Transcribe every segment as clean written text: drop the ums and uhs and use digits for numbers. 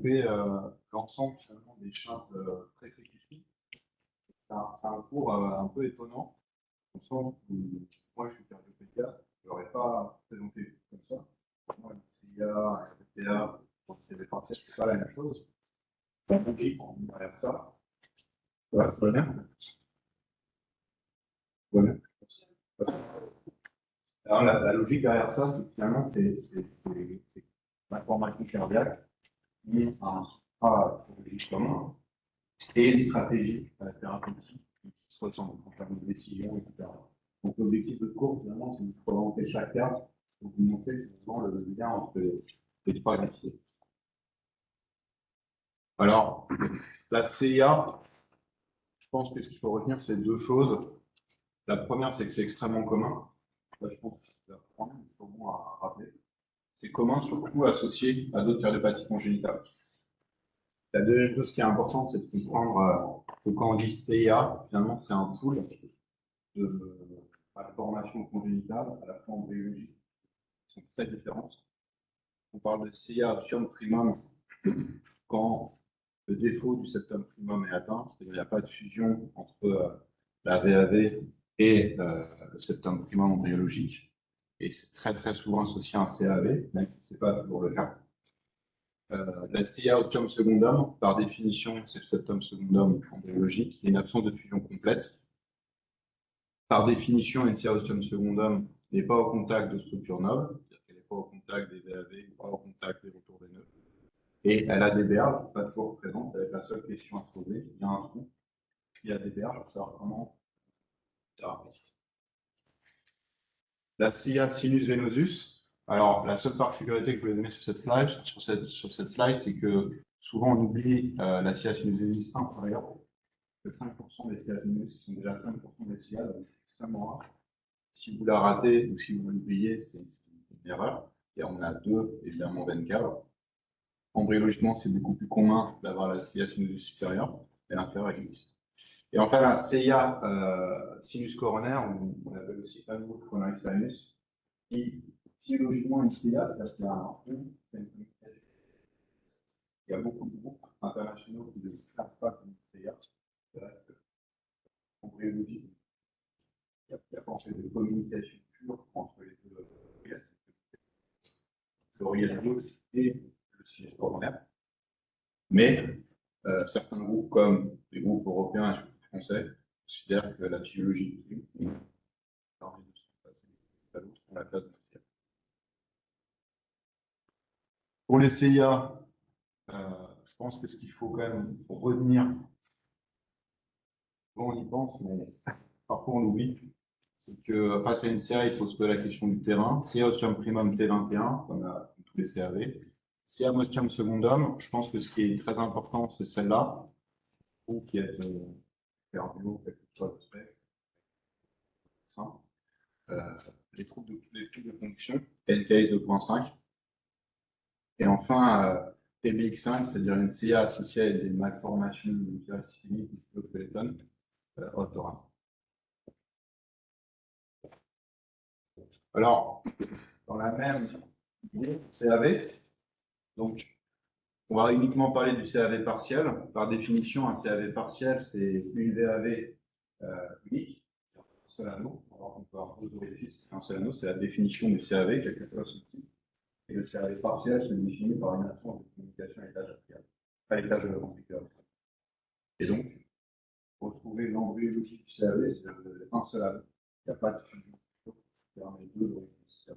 fait l'ensemble finalement des chartes très spécifiques. C'est un cours un peu étonnant, au sens où moi je suis cardiopédiatre, je ne l'aurais pas présenté comme ça. Moi, le CIA, un RPA, c'est des partiels, c'est pas la même chose. La logique derrière ça. Voilà, tout va bien. Voilà. Alors la logique derrière ça, c'est que finalement, c'est l'information cardiaque, qui a un logique commun et une stratégie thérapeutique qui se ressemblent en termes de décision, etc. Donc l'objectif de ce cours, finalement, c'est de présenter chaque cas pour vous montrer finalement le lien entre les trois métiers. Alors, la CIA, je pense que ce qu'il faut retenir, c'est deux choses. La première, c'est que c'est extrêmement commun. Là, je pense que c'est la première, il faut bon à rappeler. C'est commun, surtout associé à d'autres cardiopathies congénitales. La deuxième chose qui est importante, c'est de comprendre que quand on dit CIA, finalement, c'est un pool de malformations congénitales, à la fois embryologiques, qui sont très différentes. On parle de CIA ostium primum quand le défaut du septum primum est atteint, c'est-à-dire qu'il n'y a pas de fusion entre la VAV et le septum primum embryologique. Et c'est très très souvent associé à un CAV, même si ce n'est pas toujours le cas. La CIA ostium secundum, par définition, c'est le septum secundum embryologique, il y a une absence de fusion complète. Par définition, une CIA ostium secundum n'est pas au contact de structures nobles, c'est-à-dire qu'elle n'est pas au contact des VAV, pas au contact des retours veineux. Et elle a des berges, pas toujours présentes, avec la seule question à se poser, il y a un trou, il y a des berges, pour savoir comment ça reste. La CIA sinus venosus, alors la seule particularité que je voulais donner sur cette slide, c'est que souvent on oublie la CIA sinus venosus inférieure, que 5% des CIA sinus sont déjà 5% des CIA, donc c'est extrêmement rare. Si vous la ratez ou si vous l'oubliez, c'est une erreur. Et on a deux, évidemment, veines caves. Embryologiquement, c'est beaucoup plus commun d'avoir la CIA sinus supérieure et l'inférieure existe. Et enfin, la CIA sinus coronaire, on appelle aussi aneau coronary sinus, qui physiologiquement une CIA, c'est-à-dire qu'il y a un trou. Il y a beaucoup de groupes internationaux qui ne savent pas comme une CIA. C'est vrai qu'embryologie, il n'y a pas en fait de communication pure entre les deux l'oriel gauche et le sinus coronaire. Mais certains groupes, comme les groupes européens et surtout français, considèrent que la physiologie est pour les CIA, je pense que ce qu'il faut quand même retenir, souvent on y pense, mais parfois on oublie, c'est que face à une CIA, il faut se poser la question du terrain. CIA ostium primum T21, comme tous les CAV. CIA ostium secundum, je pense que ce qui est très important, c'est celle-là, ou qui est cardio, quelque chose de fait. Les troubles de conduction, NKS 2.5. Et enfin, TBX5, c'est-à-dire une CIA associée à des malformations musculaires systémiques du squeletton au thorax. Alors, dans la même CAV, donc, on va uniquement parler du CAV partiel. Par définition, un CAV partiel, c'est une VAV unique, un seul anneau. Alors, on peut avoir deux orifices, un seul anneau, c'est la définition du CAV, quel que soit son type. Et le CAV partiel se définit par une absence de communication à l'étage ventriculaire. Et donc, pour trouver l'embryologie du CAV, c'est un seul anneau. Il n'y a pas de fusion qui permet deux orifices.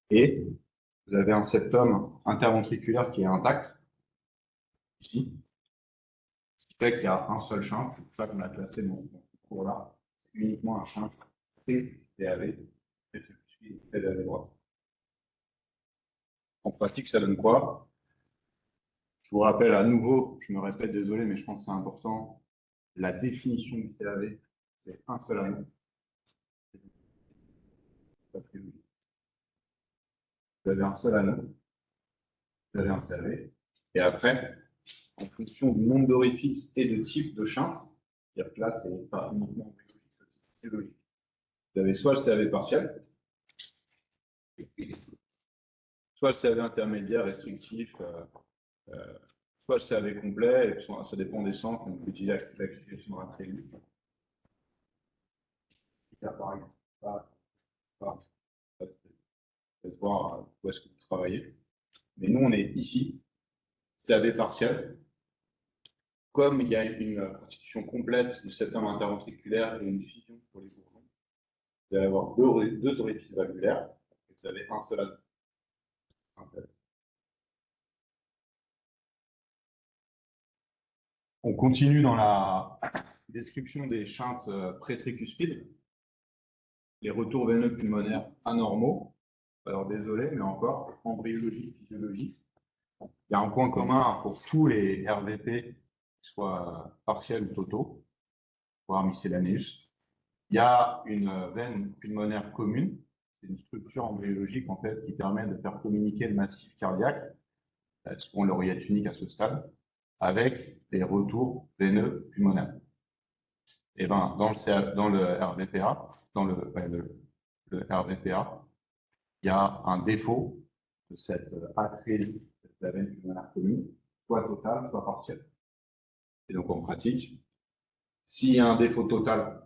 Et vous avez un septum interventriculaire qui est intact, ici, ce qui fait qu'il y a un seul chanfre, c'est pour ça qu'on a classé dans ce cours-là, c'est uniquement un chanfre PVAV, PVAV droit. En pratique, ça donne quoi? Je vous rappelle à nouveau, je me répète, désolé, mais je pense que c'est important, la définition du CAV, c'est un seul anneau. Vous avez un seul anneau, vous avez un CAV, et après, en fonction du nombre d'orifices et de type de chanfre, c'est-à-dire que là, c'est pas uniquement biologique. Vous avez soit le CAV partiel, soit le CAV intermédiaire restrictif, soit le CAV complet, et ça dépend des centres, on peut utiliser l'activation de Raphaël. Par exemple, peut-être voir où est-ce que vous travaillez. Mais nous, on est ici, CAV partiel. Comme il y a une constitution complète du septum interventriculaire et une fusion pour les bourgeons, vous allez avoir deux orifices valvulaires, et vous avez un seul anneau. On continue dans la description des shunts pré-tricuspides, les retours veineux pulmonaires anormaux. Alors désolé, mais encore, embryologie, physiologie. Il y a un point commun pour tous les RVP, soit partiels ou totaux, voire miscellaneous. Il y a une veine pulmonaire commune, c'est une structure embryologique en fait qui permet de faire communiquer le massif cardiaque, ce qu'on lauréate unique à ce stade, avec des retours veineux pulmonaires. Et ben dans le RVPA, le RVPA, il y a un défaut de cette atrésie de la veine pulmonaire commune, soit totale, soit partielle. Et donc en pratique, s'il y a un défaut total,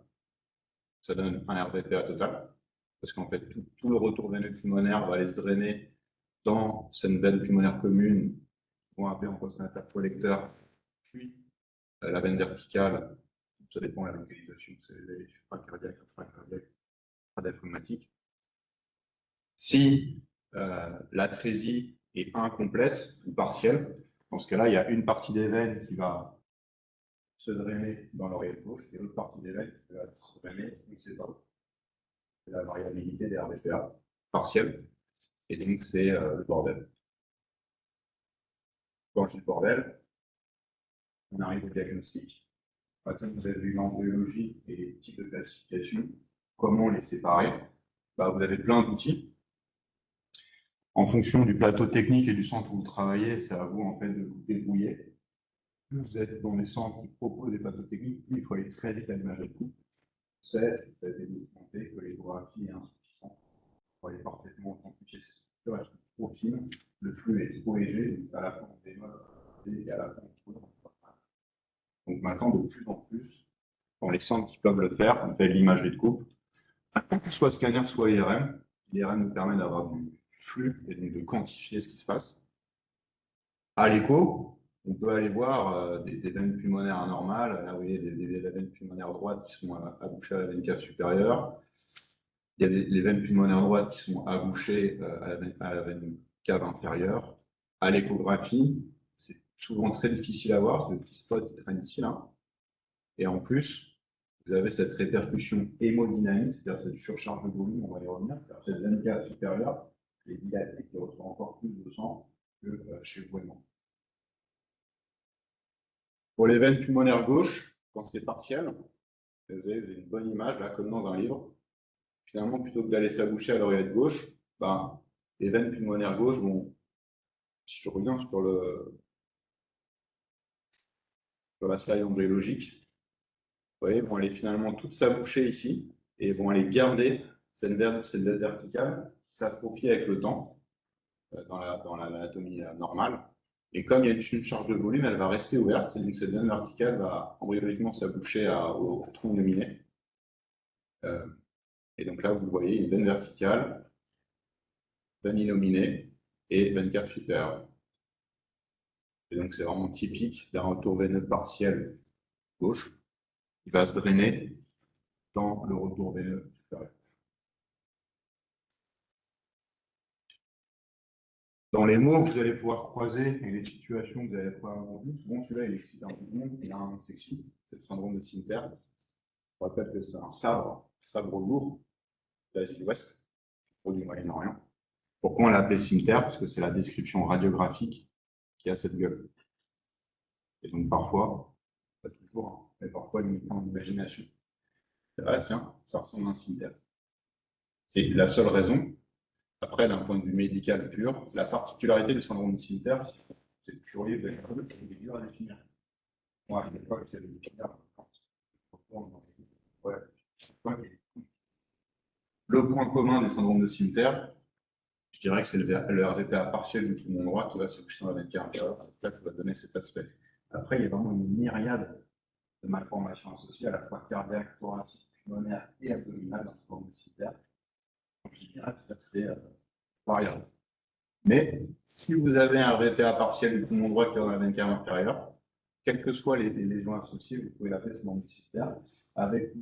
ça donne un RVPA total, parce qu'en fait, tout le retour veineux pulmonaire va aller se drainer dans cette veine pulmonaire commune, qu'on va appeler en poste intercollecteur, puis la veine verticale, ça dépend de la localisation, c'est les supracardiaques, infracardiaques, diaphragmatiques. Si l'atrésie est incomplète ou partielle, dans ce cas-là, il y a une partie des veines qui va se drainer dans l'oreillette gauche et l'autre partie des veines qui va se drainer, c'est la variabilité des RVPA partielle. Et donc, c'est le bordel. Quand je dis bordel, on arrive au diagnostic. Comme vous avez vu l'embryologie et les types de classification, comment les séparer? Vous avez plein d'outils. En fonction du plateau technique et du centre où vous travaillez, c'est à vous en fait de vous débrouiller. Plus vous êtes dans les centres qui proposent des plateaux techniques, plus il faut aller très vite à l'image de coupe. C'est, vous avez documenté que l'échographie est insuffisante pour aller parfaitement quantifier ces structures, elles sont trop fines, le flux est trop léger, donc à la fois on démode et à la fois on trouve. Donc maintenant, de plus en plus, dans les centres qui peuvent le faire, on fait l'imagerie de coupe, soit scanner, soit IRM. L'IRM nous permet d'avoir du flux et donc de quantifier ce qui se passe. À l'écho, on peut aller voir des veines pulmonaires anormales. Là, vous voyez des veines pulmonaires droites qui sont abouchées à la veine cave supérieure. Il y a les veines pulmonaires droites qui sont abouchées à la veine cave inférieure. À l'échographie, c'est souvent très difficile à voir, c'est le petit spot qui traîne ici, là. Et en plus, vous avez cette répercussion hémodynamique, c'est-à-dire cette surcharge de volume, on va y revenir, c'est-à-dire cette veine cave supérieure qui est dilatée, qui reçoit encore plus de sang que chez le voyant. Pour les veines pulmonaires gauches, quand c'est partiel, vous avez une bonne image, là, comme dans un livre. Finalement, plutôt que d'aller s'aboucher à l'oreillette gauche, les veines pulmonaires gauches vont, si je reviens sur la slide embryologique, vous voyez, vont aller finalement toutes s'aboucher ici et vont aller garder cette veine verticale qui s'atrophie avec le temps dans l'anatomie normale. Et comme il y a une charge de volume, elle va rester ouverte. Donc cette veine verticale va embryologiquement s'aboucher au tronc nominé. Et donc là, vous voyez une veine verticale, veine innominée et veine cave supérieure. Et donc c'est vraiment typique d'un retour veineux partiel gauche qui va se drainer dans le retour veineux supérieur. Dans les mots que vous allez pouvoir croiser et les situations que vous allez pouvoir avoir vues, souvent celui-là il excite un peu de monde, il a un sexy, c'est le syndrome de Sinter. Je rappelle que c'est un sabre lourd de l'Asie-Ouest, au du Moyen-Orient. Pourquoi on l'a appelé Sinter? Parce que c'est la description radiographique qui a cette gueule. Et donc parfois, pas toujours, mais parfois limitant l'imagination. C'est vrai, tiens, ça ressemble à un cimetière. C'est la seule raison. Après, d'un point de vue médical pur, la particularité du syndrome de Sinter, c'est le curieux de l'école, il est dur à définir. Moi, à l'époque, c'est le définir. Le point commun des syndromes de Sinter, je dirais que c'est le RVTA partiel du poumon droit qui va s'occuper dans la veine carapaciale, qui va donner cet aspect. Après, il y a vraiment une myriade de malformations associées à la fois cardiaque, thoracique, pulmonaire et abdominale dans le forme musculaire. Donc, je dirais que c'est variable. Mais si vous avez un RVTA partiel du poumon droit qui est dans la veine cave inférieure, quelles que soient les lésions associées, vous pouvez l'appeler ce musculaire avec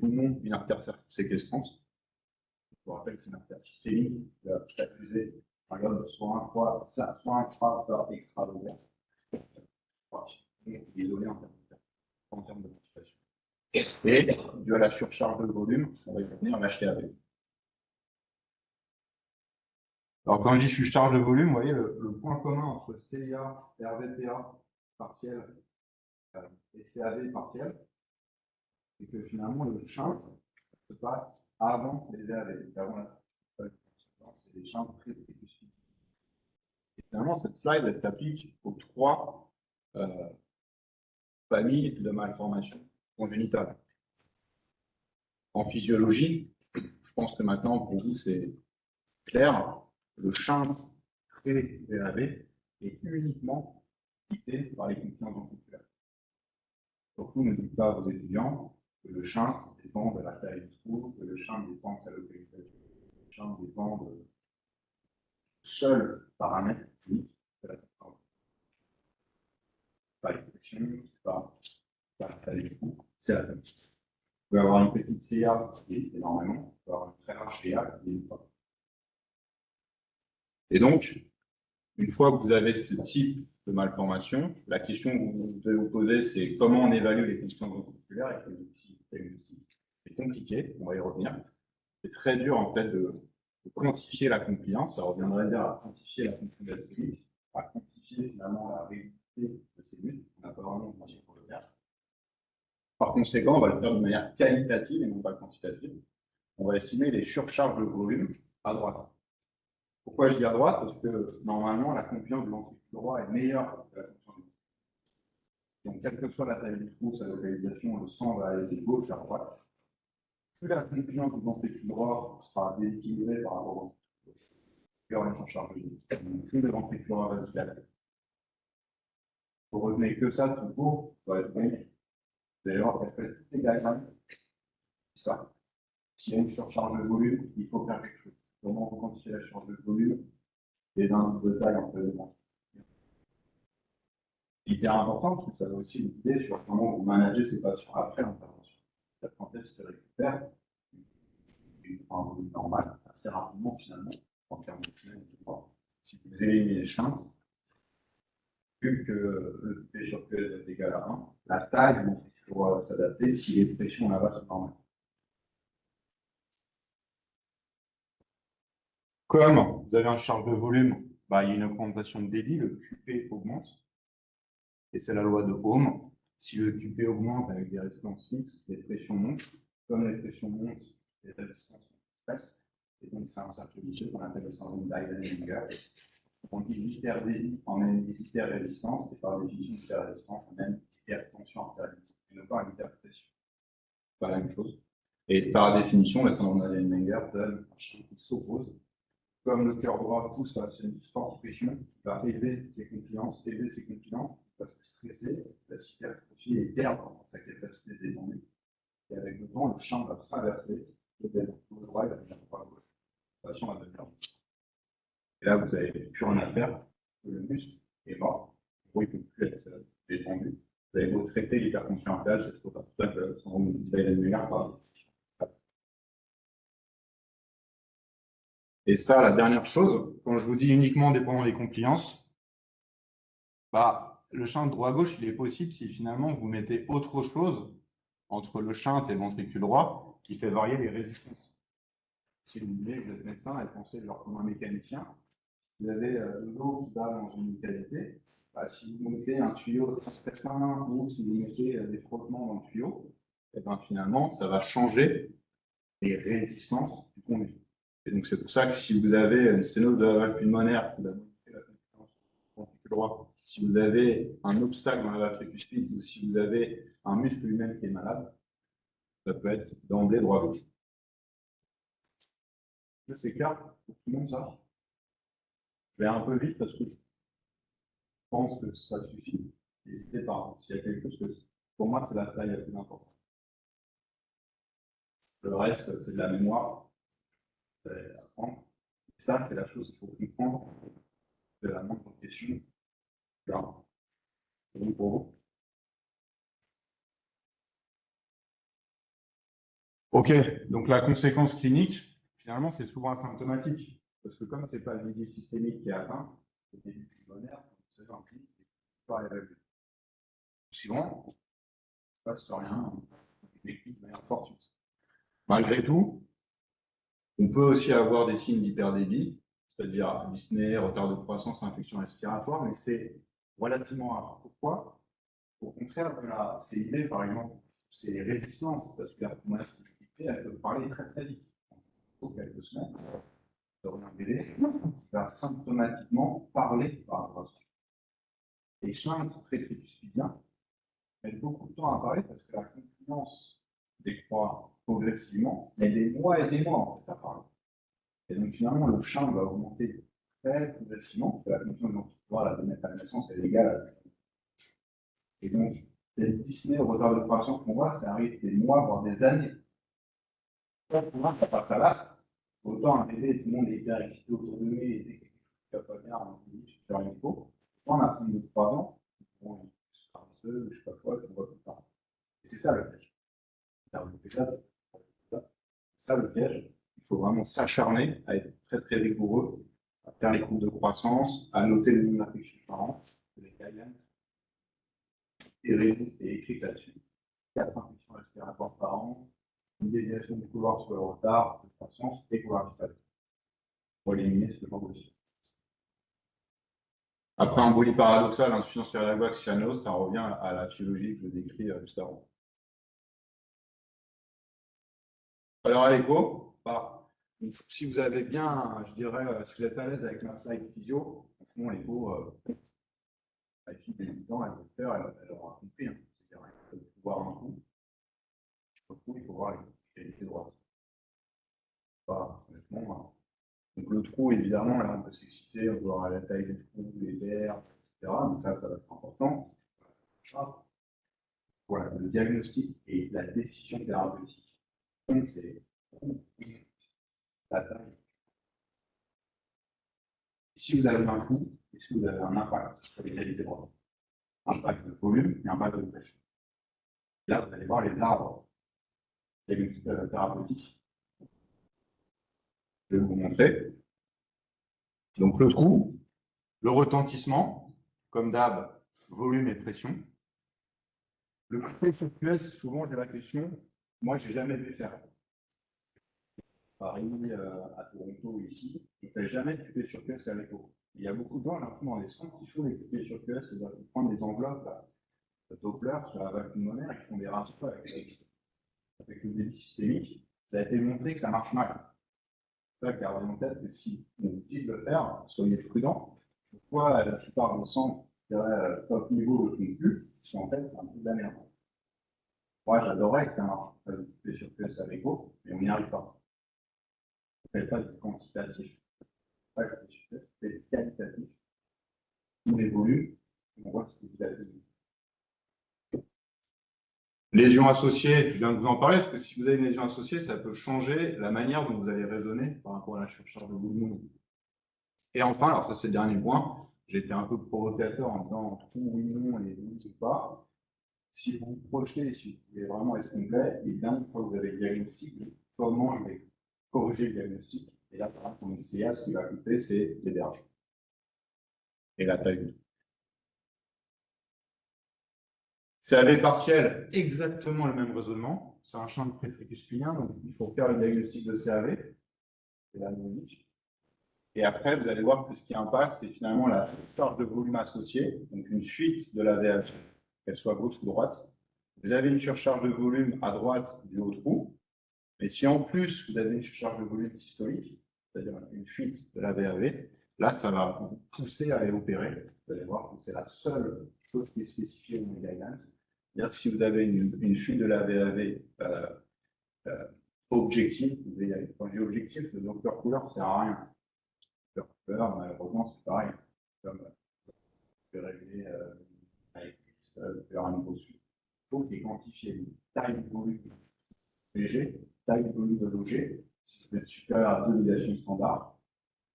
ou non une artère séquestrante. Je vous rappelle que c'est une artère systémique qui va accuser par exemple soit intra, soit extra-lobulaire. Isolé en termes de motivation. Et dû à la surcharge de volume, on va y revenir en HTAV. Alors, quand je dis surcharge de volume, vous voyez le point commun entre CIA, RVTA partiel et CAV partiel, c'est que finalement, le shunt se passe avant les VAV, avant la c'est des shunts très spécifiques. Et finalement, cette slide, elle s'applique aux trois familles de malformations congénitales. En physiologie, je pense que maintenant, pour vous, c'est clair, le shunt pré-VAV est uniquement quitté par les confiances ventriculaires. Surtout, ne dites pas à vos étudiants que le shunt dépend de la taille du trou, que le shunt dépend de sa localisation, que le shunt dépend de seul paramètre unique de la confiance. Pas les pressions, pas la taille du trou, c'est la taille. Vous pouvez avoir une petite CA qui est énormément, vous pouvez avoir une très large CA qui est pas. Et donc, une fois que vous avez ce type de malformation, la question que vous devez vous poser, c'est comment on évalue les conditions ventriculaires avec les outils. C'est compliqué, on va y revenir. C'est très dur en fait de quantifier la compliance. Ça reviendrait dire à quantifier la fonction gastrique, à quantifier finalement la réalité de ces luttes. On n'a pas vraiment de moyen pour le faire. Par conséquent, on va le faire de manière qualitative et non pas quantitative. On va estimer les surcharges de volume à droite. Pourquoi je dis à droite? Parce que normalement, la compliance du ventricule droit est meilleure que la fonction du ventricule. Donc, quelle que soit la taille du trou, sa localisation, le sang va aller de gauche à droite. Plus la compliance du ventricule droit sera déséquilibrée par rapport au ventricule gauche, il y aura une surcharge de volume. Plus le ventricule droit va se dilater. Vous retenez que ça tout court, ça va être bon. D'ailleurs, elle fait toutes les diagrammes. Ça. S'il y a une surcharge de volume, il faut faire quelque chose. Comment quantifier la surcharge de volume et d'indices de taille entre les deux. Hyper important parce que ça va aussi vous aider sur comment vous managez ces patients après l'intervention. Quand est-ce qu'ils récupèrent un volume normal assez rapidement finalement en termes de semaines de mois. Si vous éliminez les shunts, vu que le P sur QS est égal à 1, la taille du ventricule va s'adapter si les pressions là-bas sont normales. Comme vous avez un charge de volume, il y a une augmentation de débit, le QP augmente. Et c'est la loi de Ohm. Si le QP augmente avec des résistances fixes, les pressions montent. Comme les pressions montent, les résistances baissent. Et donc, c'est un cercle vicieux qu'on appelle le syndrome d'Eisenhower. On dit l'hyperdébit emmène des hyperrésistances, et par définition, l'hyperrésistance emmène hypertension artérielle, et non pas l'hyperpression. C'est pas la même chose. Et par définition, le syndrome d'Eisenhower donne un chiffre qui s'oppose. Comme le cœur droit pousse à une forte pression, il va élever ses compliances, il va se stresser, la hypertrophie et perdre sa capacité d'étendue. Et avec le temps, le champ va s'inverser, le droit va devenir droit gauche. La patient va devenir. Et là, vous n'avez plus rien à faire, le muscle est mort, il ne peut plus être détendu. Vous avez beau traiter l'hypertension artérielle, c'est trop pour ça que le syndrome d'Eisenhower parle. Et ça, la dernière chose, quand je vous dis uniquement dépendant des compliances, le shunt droit-gauche, il est possible si finalement vous mettez autre chose entre le shunt et le ventricule droit qui fait varier les résistances. Si vous voulez, vous êtes médecin et pensez genre comme un mécanicien, vous avez de l'eau qui va dans une cavité. Si vous mettez un tuyau transperçant ou si vous mettez des frottements dans le tuyau, et finalement, ça va changer les résistances du conduit. Et donc, c'est pour ça que si vous avez une sténose de la valve pulmonaire qui va modifier la compétence du ventricule droit, si vous avez un obstacle dans la valve tricuspide ou si vous avez un muscle lui-même qui est malade, ça peut être d'emblée droit-gauche. C'est clair pour tout le monde, ça? Je vais un peu vite parce que je pense que ça suffit. N'hésitez pas, hein, s'il y a quelque chose que, pour moi, c'est la slide la plus importante. Le reste, c'est de la mémoire. Vous allez apprendre. Et ça, c'est la chose qu'il faut comprendre de la moindre question. Là, c'est bon pour vous. Ok, donc la conséquence clinique, finalement, c'est souvent asymptomatique. Parce que comme ce n'est pas le milieu systémique qui est atteint, c'est des pulmonaires, c'est en clinique, c'est pas évalué. Souvent, il ne se passe rien, de manière fortuite. Malgré tout, on peut aussi avoir des signes d'hyperdébit, c'est-à-dire dyspnée, retard de croissance, infection respiratoire, mais c'est relativement rare. Pourquoi? Au contraire de la CID, par exemple, c'est les résistances, parce que la pulmonaire, elle peut parler très très vite. Il faut quelques semaines, un bébé va symptomatiquement parler par rapport à ça. Les chaînes prétricuspidiens mettent beaucoup de temps à parler parce que la confiance décroît progressivement, mais des mois et des mois en fait à parler. Et donc finalement, le champ va augmenter très progressivement, parce que la confiance dont la donner à la naissance est égale à la. Et donc, cette dyspnée au retard de croissance qu'on voit, ça arrive des mois, voire des années. Ça passe à l'as. Autant un bébé, tout le monde est hyper excité autour de lui, et dès que quelque chose ne va pas bien, on dit, je vais faire une écho. Quand on a plus de 3 ans, on se parle seul, je ne sais pas quoi, on voit tout le temps. Et c'est ça le piège. C'est ça le piège. Il faut vraiment s'acharner à être très très rigoureux, à faire les courbes de croissance, à noter le nombre d'infections par an, les guidelines, et écrit là-dessus. 4 infections respiratoires par an, une déviation du couloir sur le retard de croissance et couloir vital. Pour éliminer ce genre de choses. Après embolie paradoxale, insuffisance cardiaque, cyanose, ça revient à la physiologie que je décris juste avant. Alors à l'écho, si vous avez bien, je dirais, si vous êtes à l'aise avec ma slide physio, franchement, l'écho, la fille des débutants, elle peut le faire, elle aura compris. Hein. C'est-à-dire, il faut voir un coup. Il faut voir les qualités droites. Honnêtement, donc le trou, évidemment, là, on peut s'exciter, on peut voir la taille des trous, les verres, etc. Donc ça va être important. Voilà, le diagnostic et la décision thérapeutique. Donc c'est la taille. Si vous avez un coût, est-ce que vous avez un impact sur les qualités droites? Impact de volume et impact de pression. Là, vous allez voir les arbres thérapeutiques. Je vais vous montrer. Donc le trou, le retentissement, comme d'hab, volume et pression. Le coupé sur QS, souvent j'ai la question, moi j'ai jamais vu faire. Paris, à Toronto, ici, je ne fais jamais de coupé sur QS avec eau. Il y a beaucoup de gens là, dans les centres qui font des coupés sur QS, c'est-à-dire qu'ils prennent des enveloppes de Doppler sur la vague pulmonaire et qui font des ratios avec le débit systémique. Ça a été montré que ça marche mal. Gardez en tête que si on vous dit de le faire, soyez prudents. Pourquoi la plupart des centres, top niveau, ne le font plus? Parce qu'en fait, c'est un peu de la merde. Moi, j'adorais que ça marche. Je suis sûr que c'est avec vous, mais on n'y arrive pas. On ne fait pas du quantitatif. Pas que c'est du qualitatif. On évolue, on voit que c'est qualitatif. Lésion associée, je viens de vous en parler, parce que si vous avez une lésion associée, ça peut changer la manière dont vous allez raisonner par rapport à la surcharge de volume. Et enfin, alors ça c'est le dernier point, j'ai été un peu provocateur en disant trou, oui, non, et oui, c'est pas. Si vous vous projetez, si vous voulez vraiment être complet, et bien, une fois que vous avez le diagnostic, comment je vais corriger le diagnostic? Et là, par exemple, mon SCA, ce qui va coûter, c'est l'hébergement. Et la taille du trou. CAV partiel, exactement le même raisonnement. C'est un champ de prétricuspidien, donc il faut faire le diagnostic de CAV. C'est la logique. Et après, vous allez voir que ce qui impacte, c'est finalement la charge de volume associée, donc une fuite de la VH, qu'elle soit gauche ou droite. Vous avez une surcharge de volume à droite du haut trou, mais si en plus vous avez une surcharge de volume systolique, c'est-à-dire une fuite de la VAV, là, ça va vous pousser à aller opérer. Vous allez voir que c'est la seule chose qui est spécifiée dans les guidelines. C'est-à-dire que si vous avez une fuite de la VAV objectif, vous devez y aller. Quand j'ai objectif, le Doppler couleur ne sert à rien. Doppler couleur, malheureusement, c'est pareil. Comme je peux régler avec faire un nouveau suite. Il faut c'est quantifier une taille de volume léger, taille de volume de l'objet. Si vous êtes supérieur à 2 dilations standards,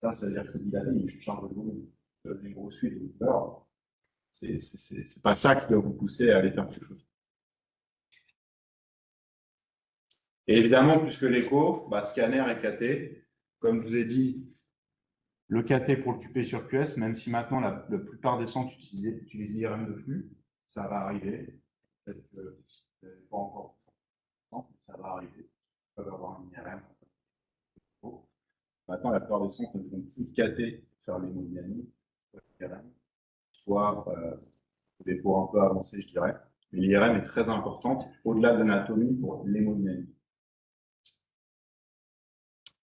ça veut dire que c'est dilaté, une charge de volume. Les gros suites de Doppler, c'est pas ça qui doit vous pousser à aller faire quelque chose. Et évidemment, puisque l'écho, scanner et KT, comme je vous ai dit, le KT pour le QP sur QS, même si maintenant la plupart des centres utilisent l'IRM de flux, ça va arriver. Peut-être que pas encore, ça va arriver. Ils peuvent avoir un IRM. Maintenant, la plupart des centres ne font plus de KT pour faire l'hémodynamique, soit des cours un peu avancés, je dirais. Mais l'IRM est très importante au-delà de l'anatomie pour l'hémodynamique.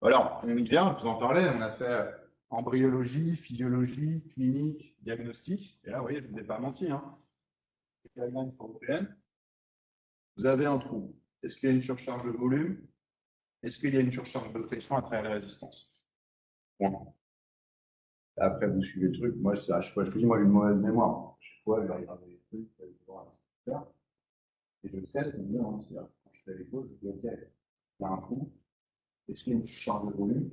Alors, on y vient, je vous en parlais, on a fait embryologie, physiologie, clinique, diagnostic. Et là, vous voyez, je ne vous ai pas menti. La grande européenne, vous avez un trou. Est-ce qu'il y a une surcharge de volume? Est-ce qu'il y a une surcharge de pression à travers les résistances? Point. Après, vous suivez le truc. Moi, je vous dis, moi, j'ai une mauvaise mémoire. Chaque fois, je vais regarder les trucs, je vais voir. Et je sais ce qu'on dit. Quand je fais l'écho, je dis, OK, il y a un trou. Est-ce qu'il y a une surcharge de volume?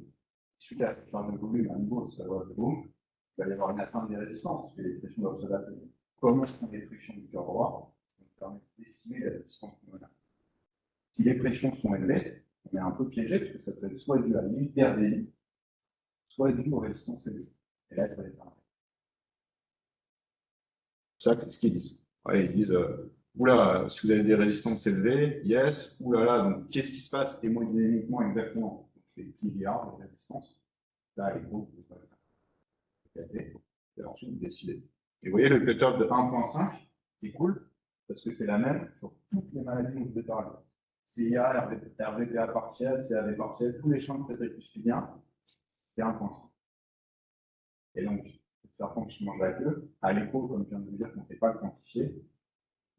Suite à la surcharge de volume, à nouveau, ça va de boum, il va y avoir une atteinte des résistances, parce que les pressions doivent s'adapter. Comment sont les pressions du cœur droit? Ça nous permet d'estimer la résistance pulmonaire. Si les pressions sont élevées, on est un peu piégé, parce que ça peut être soit dû à l'hyperdélie, soit dû aux résistances élevées. Et là, il faut les faire. Ça, c'est ce qu'ils disent. Ouais, ils disent, oula, si vous avez des résistances élevées, yes, oulala, donc qu'est-ce qui se passe hémodynamiquement exactement? Les milliards de résistances. Là, les groupes, et ensuite vous décidez. Et vous voyez, le cutoff de 1.5, c'est cool, parce que c'est la même sur toutes les maladies dont je vais parler. CIA, RVPA partiel, CAV partiel, tous les champs de traitement bien, c'est 1.5. Et donc, certains qui mangent la queue, à l'écho, comme je viens de vous dire, qu'on ne sait pas le quantifier,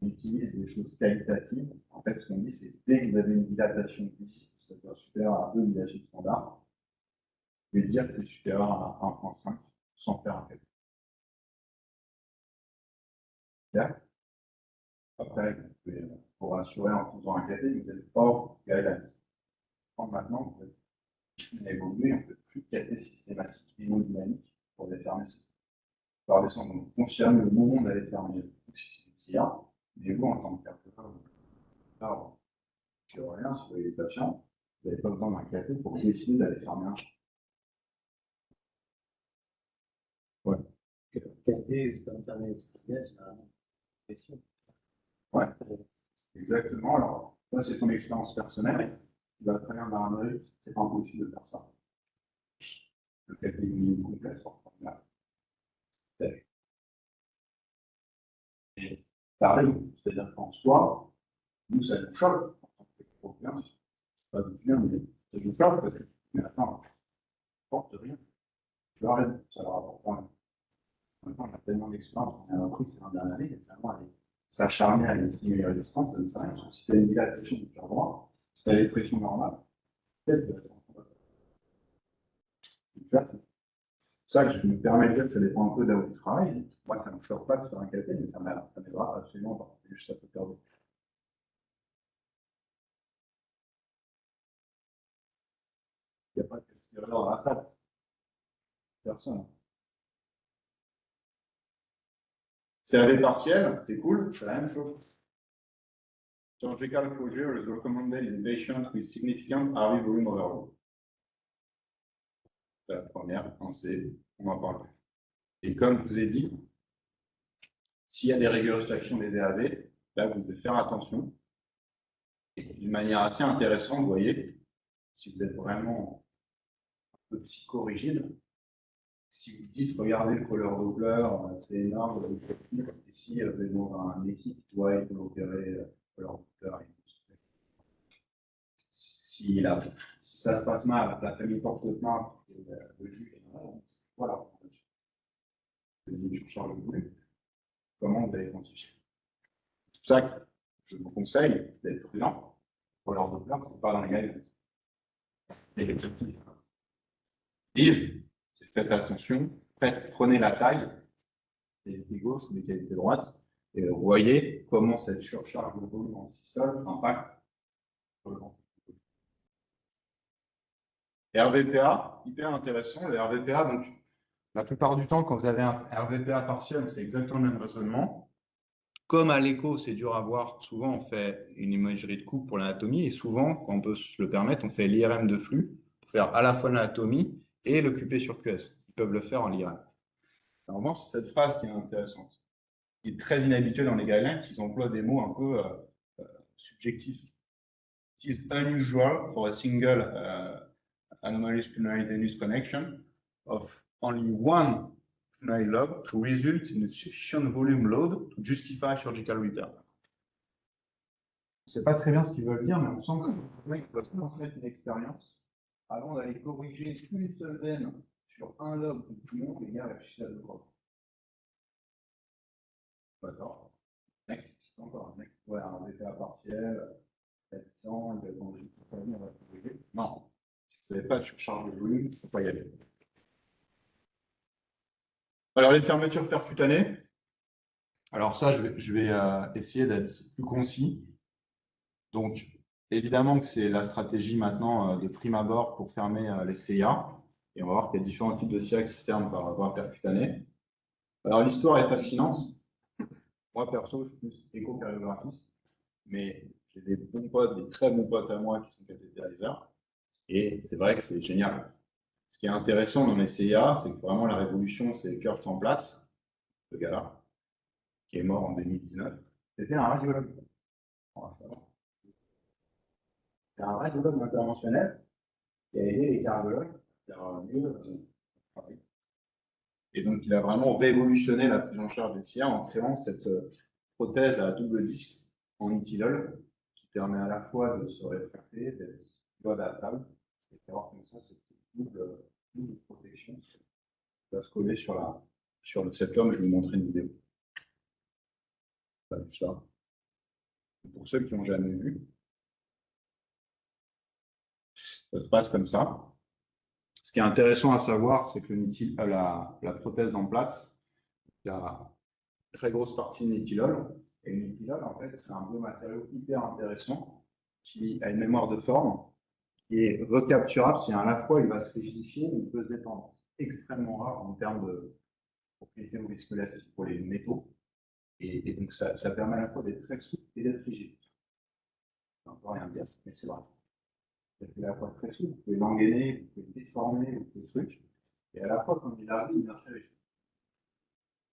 on utilise des choses qualitatives. En fait, ce qu'on dit, c'est dès que vous avez une dilatation ici, ça doit être supérieur à 2 dilatations standards, vous pouvez dire que c'est supérieur à 1.5 sans faire un calcul. Après, pour assurer en faisant un café, vous êtes hors guidelines. Maintenant, vous êtes évolué, on ne peut plus de café systématique hémodynamique pour défermer ça. Par descendre, on confirme le moment d'aller fermer s'il y a, mais vous, en tant que cardiologue, je ne rien, si vous voyez les patients, vous n'avez pas besoin d'un café pour décider d'aller fermer un champ. Ouais. Café, ça va fermer le siège, pression. Ouais, exactement. Alors, ça, c'est ton expérience personnelle. Tu vas très bien dans un œil, c'est pas impossible de faire ça. Le café est complet, et pareil, c'est-à-dire qu'en soi, nous, ça nous choque. C'est pas du bien, mais ça nous choque peut-être. Mais attends, ça ne porte rien. Tu arrêtes, ça leur apporte rien. Maintenant, on a tellement d'expérience, on a appris ces 20 dernières années, et finalement, s'acharner à estimer les résistances, ça ne sert à rien. Si tu as une dilatation du cœur droit, si tu as les pressions normales, peut-être que c'est pour ça que je me permets de dire que ça dépend un peu de là où tu travailles. Moi, ça ne me choque pas de faire un café, mais ça m'aidera absolument pas. C'est juste ça peut perdre. Il n'y a pas de questionnaire dans la salle. Personne. CAV partiel, c'est cool, c'est la même chose. Surgical closure is recommended in patients with significant RV volume overload. La première, on en parle. Et comme je vous ai dit, s'il y a des régurgitations des DAV, là, vous devez faire attention. Et d'une manière assez intéressante, vous voyez, si vous êtes vraiment un peu psychorigide, si vous dites, regardez le couleur Doppler, c'est énorme, ici, vous êtes dans un équipe qui doit être opéré couleur Doppler. Si ça se passe mal, la famille porte plainte, le juge, voilà. Je change de volume. Comment vous allez quantifier? C'est pour ça que je vous conseille d'être prudent. Couleur Doppler, ce n'est pas dans les guidelines. Et les objectifs disent, c'est faites attention, prenez la taille des qualités gauche ou des qualités droite, et vous voyez comment cette surcharge de volume en systole impacte sur le ventricule. Et RVPA, hyper intéressant, le RVPA, donc la plupart du temps, quand vous avez un RVPA partiel, c'est exactement le même raisonnement. Comme à l'écho, c'est dur à voir, souvent on fait une imagerie de coupe pour l'anatomie, et souvent, quand on peut se le permettre, on fait l'IRM de flux pour faire à la fois l'anatomie et le QP sur QS. Ils peuvent le faire en l'IRM. En revanche, c'est cette phrase qui est intéressante, qui est très inhabituelle dans les guidelines, ils emploient des mots un peu subjectifs. It is unusual for a single anomalous pulmonary venous connection of only one pulmonary lobe to result in a sufficient volume load to justify surgical repair. Je ne sais pas très bien ce qu'ils veulent dire, mais on sent qu'ils peuvent transmettre une expérience avant d'aller corriger une seule veine sur un lobe du poumon, les gars réfléchissent à deux fois. D'accord. Next, encore un next. Ouais, un VPA partiel, 400, il va demander on va corriger. Non, si vous n'avez pas de surcharge de volume, il ne faut pas y aller. Alors, les fermetures percutanées. Alors ça, je vais essayer d'être plus concis. Donc, évidemment que c'est la stratégie maintenant de prime abord pour fermer les CIA. Et on va voir qu'il y a différents types de CIA qui se ferment par voie percutanée. Alors, l'histoire est fascinante. Moi, perso, je suis plus écho-cariographiste, mais j'ai des bons potes, des très bons potes à moi qui sont cathétériseurs. Et c'est vrai que c'est génial. Ce qui est intéressant dans les CIA, c'est que vraiment la révolution, c'est Kurt Plaatz, ce gars-là, qui est mort en 2019. C'était un radiologue. C'est un radiologue interventionnel qui a aidé les cardiologues à faire mieux travail. Et donc, il a vraiment révolutionné la prise en charge des CIA en créant cette prothèse à double disque en nitylol qui permet à la fois de se rétracter, d'être adaptable et d'avoir comme ça cette double protection qui va se coller sur le septum. Je vais vous montrer une vidéo. Pas juste là. Pour ceux qui n'ont jamais vu, ça se passe comme ça. Ce qui est intéressant à savoir, c'est que la prothèse en place, il y a une très grosse partie de nitylol. Et le nitylol, en fait, c'est un biomatériau hyper intéressant qui a une mémoire de forme qui est recapturable si à la fois il va se rigidifier ou il peut se détendre. C'est extrêmement rare en termes de propriétés ou viscoélasticités pour les métaux. Et donc, ça permet à la fois d'être très souple et d'être rigide. Ça ne peut rien dire, mais c'est vrai. C'est à la fois très souple, vous pouvez l'engainer, vous pouvez le déformer, vous pouvez le truc. Et à la fois, quand il arrive, il vient très léger.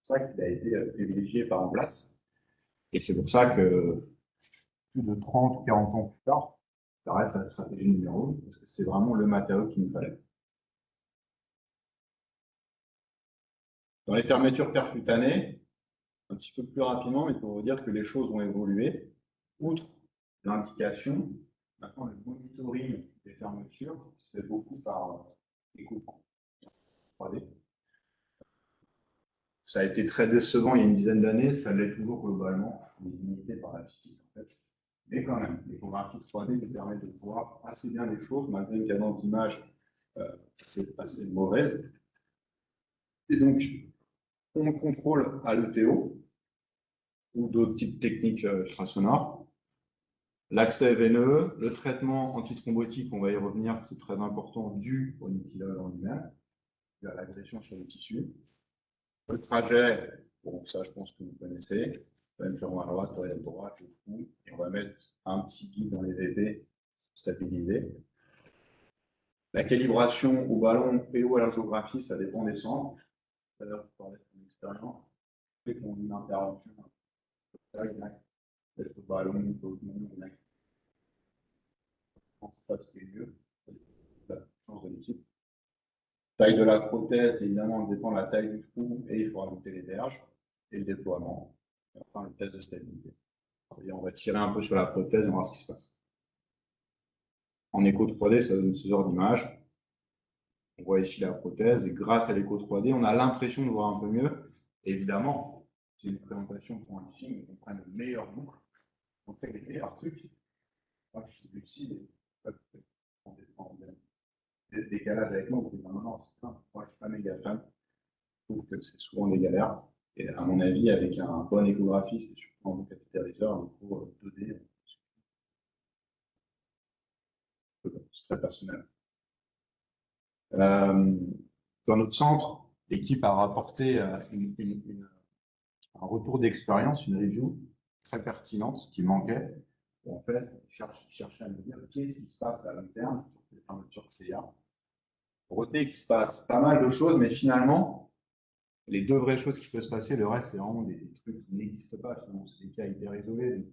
C'est pour ça qu'il a été privilégié par en place. Et c'est pour ça que plus de 30 ou 40 ans plus tard, ça reste la stratégie numéro 1, parce que c'est vraiment le matériau qu'il nous fallait. Dans les fermetures percutanées, un petit peu plus rapidement, il faut vous dire que les choses ont évolué. Outre l'indication, maintenant le monitoring des fermetures se fait beaucoup par écoute 3D. Ça a été très décevant il y a une dizaine d'années, ça l'est toujours globalement, on est limité par la physique en fait. Mais quand même, l'échographie 3D nous permet de voir assez bien les choses, malgré une cadence d'image assez mauvaise. Et donc, on contrôle à l'ETO ou d'autres types de techniques ultrasonores. L'accès veineux, le traitement antithrombotique, on va y revenir, c'est très important, dû au nitylol en lui-même, à l'agression sur le tissu. Le trajet, bon, ça je pense que vous connaissez, même sur à droite, à droite, et on va mettre un petit guide dans les VP stabilisé. La calibration au ballon et ou à la géographie, ça dépend des centres. C'est-à-dire, pour parler de mon expérience, dès qu'on a une intervention, il y en a peut-être au ballon, d'autres non, il y en a qui ne pensent pas ce qui est mieux. La chance de l'équipe. Taille de la prothèse, évidemment, dépend de la taille du trou et il faut rajouter les verges et le déploiement. Et enfin, le test de stabilité. On va tirer un peu sur la prothèse et on va voir ce qui se passe. En écho 3D, ça donne ce genre d'image. On voit ici la prothèse et grâce à l'écho 3D, on a l'impression de voir un peu mieux. Et évidemment, c'est une présentation pour un teaching, on prend le meilleur boucle, on fait les meilleurs trucs. Moi, je suis lucide et décalage avec moi, vous dites non, non, c'est pas, moi je suis pas méga fan. Je trouve que c'est souvent des galères. Et à mon avis, avec un bon échographiste et surtout un bon cathétériseur, il faut 2D, c'est très personnel. Dans notre centre, l'équipe a rapporté un retour d'expérience, une review très pertinente qui manquait. En fait, chercher à me dire qu'est-ce qui se passe à l'interne sur les fermetures de CIA. Retenez qu'il se passe pas mal de choses, mais finalement, les deux vraies choses qui peuvent se passer, le reste, c'est vraiment des trucs qui n'existent pas. Finalement, c'est des cas hyper isolés. Il ne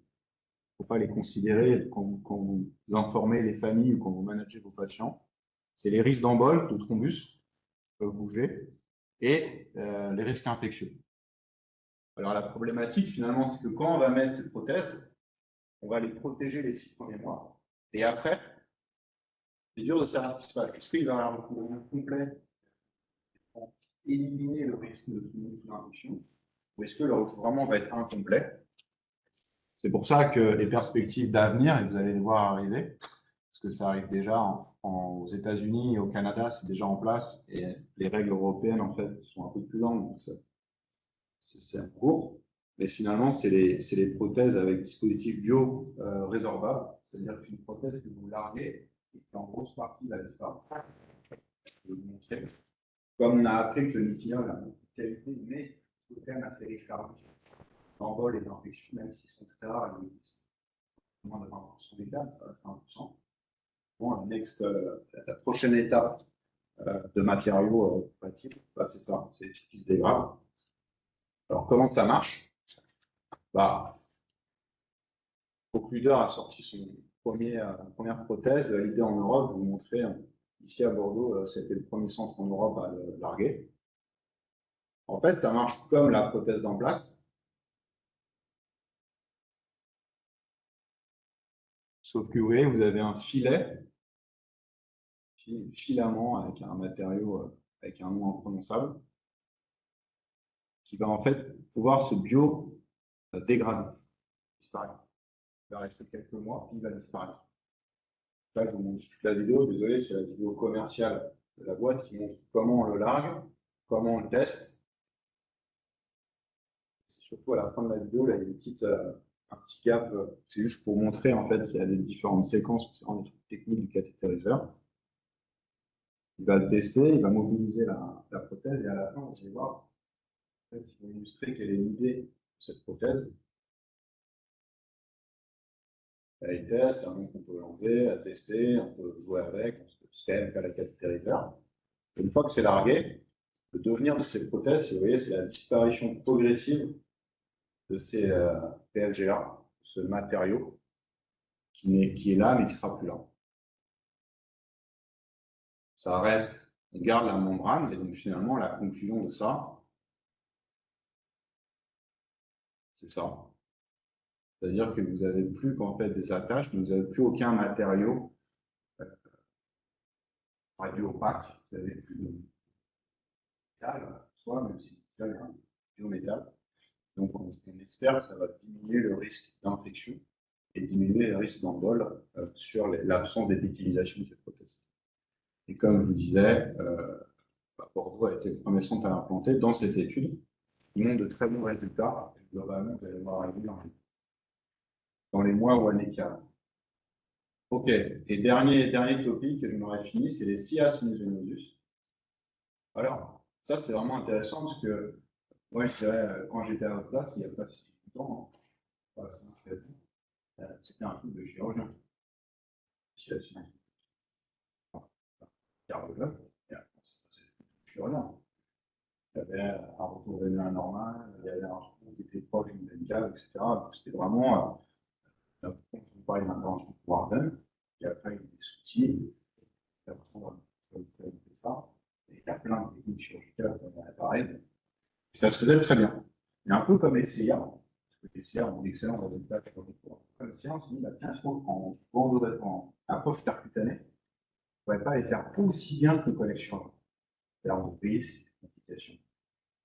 faut pas les considérer quand vous informez les familles ou quand vous managez vos patients. C'est les risques d'embol, de thrombus, qui peuvent bouger, et les risques infectieux. Alors la problématique, finalement, c'est que quand on va mettre ces prothèses, on va les protéger les 6 premiers mois. Et après, c'est dur de savoir ce qui se passe. Est-ce qu'il va y avoir un recouvrement complet pour éliminer le risque de thrombus ou d'infection, ou est-ce que le recouvrement va être incomplet? C'est pour ça que les perspectives d'avenir, et vous allez les voir arriver, parce que ça arrive déjà aux États-Unis et au Canada, c'est déjà en place, et les règles européennes, en fait, sont un peu plus longues, donc c'est en cours. Mais finalement, c'est les prothèses avec dispositif bio résorbable, c'est-à-dire qu'une prothèse que vous larguez et qui en grosse partie va disparaître. Je vais vous montrer. Comme on a appris que le lithium a beaucoup de qualité, mais il faut quand même assez risque d'embol et d'infection, même s'ils sont très rares, ils existent. Moins de 20% des cas, ça reste 1%. Bon, la prochaine étape de matériaux compatibles, bah, c'est ça, c'est des trucs qui se dégradent. Alors, comment ça marche? Bah, Occluder a sorti son première prothèse validée en Europe. Je vais vous montrer ici à Bordeaux, c'était le premier centre en Europe à le larguer. En fait, ça marche comme la prothèse d'en place, sauf que vous voyez, vous avez un filet, filament avec un matériau avec un nom imprononçable, qui va en fait pouvoir se bio-dégrader, disparaître. Il va rester quelques mois, puis il va disparaître. Là, je vous montre toute la vidéo. Désolé, c'est la vidéo commerciale de la boîte qui montre comment on le largue, comment on le teste. C'est surtout à la fin de la vidéo, là, il y a un petit gap. C'est juste pour montrer en fait qu'il y a des différentes séquences, c'est vraiment des trucs techniques du cathétériseur. Il va le tester, il va mobiliser la prothèse et à la fin, vous allez voir, en fait, il va illustrer quelle est l'idée de cette prothèse. Elle est test, c'est un nom qu'on peut l'enlever, à tester, on peut jouer avec, on peut quand même faire la cathétériseur. Une fois que c'est largué, le devenir de ces prothèses, vous voyez, c'est la disparition progressive de ces PLGA, ce matériau qui est là, mais qui ne sera plus là. Ça reste, on garde la membrane, et donc finalement, la conclusion de ça, c'est ça. C'est-à-dire que vous n'avez plus qu'en fait des attaches, mais vous n'avez plus aucun matériau radio-opaque, vous n'avez plus de métal, soit, même si il y a un biométal. Donc on espère que ça va diminuer le risque d'infection et diminuer le risque d'embol sur l'absence d'utilisation de cette prothèse. Et comme je vous disais, Bordeaux a été le premier centre à l'implanter dans cette étude. Ils montrent de très bons résultats. Et globalement, vous allez voir arriver dans les mois ou années qui arrivent. OK. Et dernier topic que je m'aurais fini, c'est les SIA sinusvenosus. Alors, ça, c'est vraiment intéressant parce que moi, je dirais, quand j'étais à votre place, il n'y a pas si longtemps, c'était un truc de chirurgien. SIA sinusvenosus. Cardiologue, et après, c'est chirurgien. Il y avait un retour vénal normal, il y avait un retour qui était proche du médical, etc. Donc, c'était vraiment, on parlait d'intervention pour Warden, et après, il y a des outils, et après, on va faire ça. Et il y a plein de techniques chirurgicales comme l'appareil. Et ça se faisait très bien. Et un peu comme les CIA, parce que les CIA ont d'excellents résultats sur les cours. Comme les CIA, on s'est dit, bah, tiens, en approche percutanée, on ne pourrait pas les faire aussi bien que le collège chirurgien. Alors, on paye ces complications.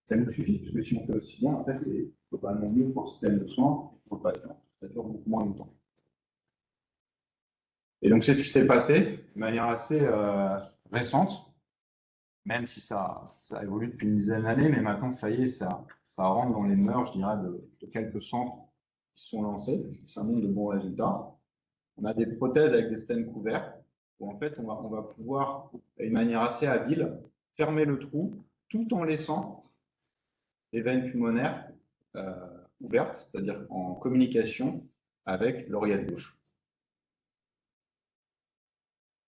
Ça nous suffit, parce que si on fait aussi bien, en fait, c'est globalement mieux pour le système de soins et pour le patient. Ça dure beaucoup moins longtemps. Et donc, c'est ce qui s'est passé de manière assez récente, même si ça évolue depuis une dizaine d'années, mais maintenant, ça y est, ça rentre dans les mœurs, je dirais, de quelques centres qui sont lancés. Ça montre de bons résultats. On a des prothèses avec des stènes couverts, où en fait, on va pouvoir, d'une manière assez habile, fermer le trou tout en laissant les veines pulmonaires ouvertes, c'est-à-dire en communication avec l'oreillette gauche.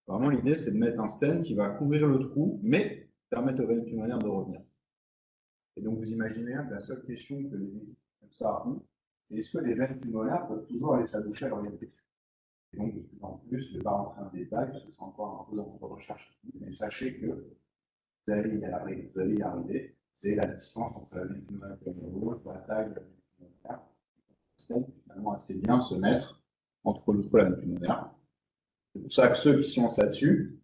Vraiment, l'idée, c'est de mettre un stent qui va couvrir le trou, mais permettre aux veines pulmonaires de revenir. Et donc, vous imaginez que la seule question que les équipes comme ça ont, c'est est-ce que les veines pulmonaires peuvent toujours aller s'aboucher à l'oreillette gauche? Et donc, de plus en plus, je ne vais pas rentrer en détail, parce que c'est encore un peu dans votre recherche, mais sachez que vous allez y arriver. C'est la distance entre la veine pulmonaire et la taille de la veine pulmonaire. C'est finalement assez bien se mettre entre le trou et la veine pulmonaire. C'est pour ça que ceux qui se lancent là-dessus,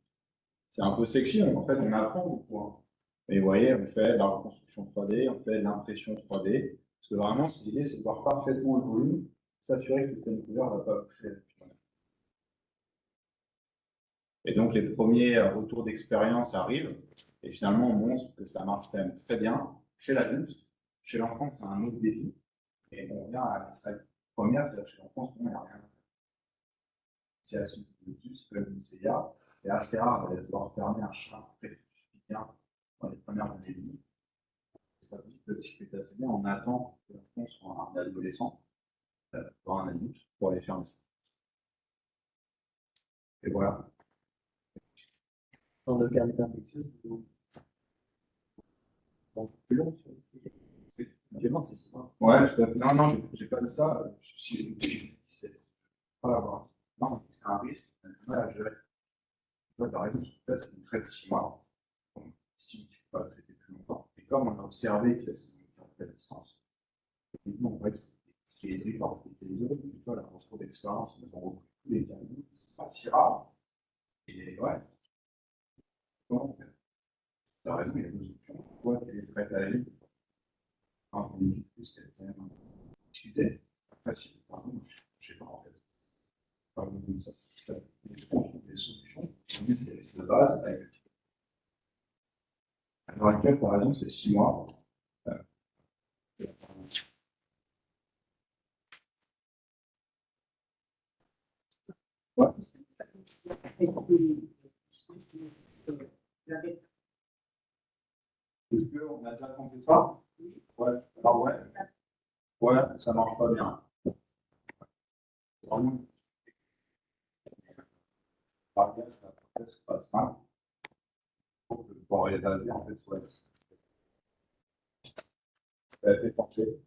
c'est un peu sexy. En fait, on apprend beaucoup. Hein. Et vous voyez, on fait de la reconstruction 3D, on fait de l'impression 3D. Parce que vraiment, l'idée, c'est de voir parfaitement le volume, s'assurer que le système couvert ne va pas toucher la veine pulmonaire. Et donc, les premiers retours d'expérience arrivent. Et finalement, on montre que ça marche quand même très bien chez l'adulte. Chez l'enfant, c'est un autre défi. Et on revient à la première, c'est-à-dire chez l'enfant, il n'y a rien. C'est la suite de plus, comme une CIA. C'est assez rare de pouvoir fermer un chat bien dans les premières années de vie. Ça veut dire que si je fais assez bien, on attend que l'enfant soit un adolescent, voire un adulte, pour aller fermer ça. Et voilà. Dans le cas d'infectieuse, donc plus long, actuellement, c'est 6 mois. Ouais, non, non, j'ai pas de ça. Si j'ai pas l'avoir. Non, c'est un risque. Voilà, je vais. Par exemple, c'est une traite 6 mois. Donc, si tu ne peux pas traiter plus longtemps. Et comme on a observé qu'il y a cette distance, effectivement, on voit que ce qui est aidé par les autres, mais toi, la retour d'expérience, nous avons repris tous les cas, c'est pas si rare. Et ouais, donc, tu as raison, il y a deux options. Toi, tu es prête à aller. En plus, c'est quand même discuter. Facile. Pardon, je ne sais pas en fait. Pardon, ça, je pense qu'on des solutions. C'est de base avec le petit. À l'heure actuelle, par exemple, c'est 6 mois. Ouais. Est-ce qu'on a déjà tenté ça? Ouais. Alors ouais. Ouais, ça marche pas bien. Vraiment. Par contre, c'est pas simple. Pour pouvoir réaliser en fait, soit ça a été porté.